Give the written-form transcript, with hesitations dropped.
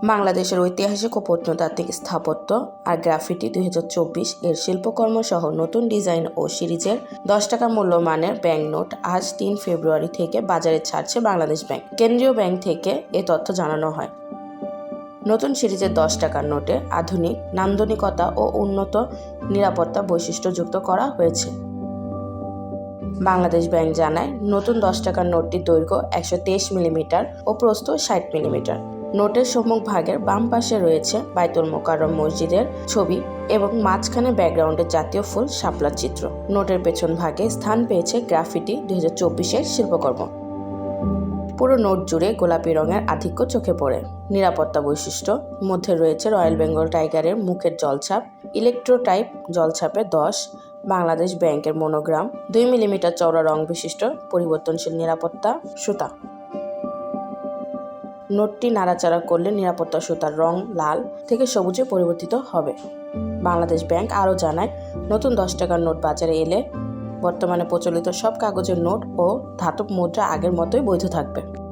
বাংলাদেশের ঐতিহাসিক ও প্রত্নতাত্ত্বিক স্থাপত্য আর গ্রাফিটি 2024 এর শিল্পকর্ম সহ নতুন ডিজাইন ও সিরিজের 10 টাকা মূল্যমানের ব্যাংক নোট আজ 3 ফেব্রুয়ারি থেকে বাজারে ছাড়ছে বাংলাদেশ ব্যাংক। কেন্দ্রীয় ব্যাংক থেকে এ তথ্য জানানো হয়। নতুন সিরিজের 10 টাকার নোটে আধুনিক নান্দনিকতা ও উন্নত নিরাপত্তা বৈশিষ্ট্য যুক্ত করা হয়েছে। বাংলাদেশ ব্যাংক জানায়, নতুন 10 টাকার নোটটির দৈর্ঘ্য 123 মিলিমিটার ও প্রস্থ 60 মিলিমিটার। নোটের সম্মুখ ভাগের বাম পাশে রয়েছে বায়তুল মোকাররম মসজিদের ছবি এবং মাঝখানে ব্যাকগ্রাউন্ডের জাতীয় ফুল শাপলার চিত্র। নোটের পেছন ভাগে স্থান পেয়েছে গ্রাফিটি 2024 এর শিল্পকর্ম। পুরো নোট জুড়ে গোলাপি রঙের আধিক্য চোখে পড়ে। নিরাপত্তা বৈশিষ্ট্য মধ্যে রয়েছে রয়্যাল বেঙ্গল টাইগারের মুখের জলছাপ, ইলেকট্রোটাইপ জলছাপে 10, বাংলাদেশ ব্যাংকের মনোগ্রাম, 2 মিলিমিটার চওড়া রং বিশিষ্ট পরিবর্তনশীল নিরাপত্তা সুতা। নোটটি নাড়াচাড়া করলে নিরাপত্তা সুতার রং লাল থেকে সবুজে পরিবর্তিত হবে। বাংলাদেশ ব্যাংক আরও জানায়, নতুন 10 টাকার নোট বাজারে এলে বর্তমানে প্রচলিত সব কাগজের নোট ও ধাতব মুদ্রা আগের মতোই বৈধ থাকবে।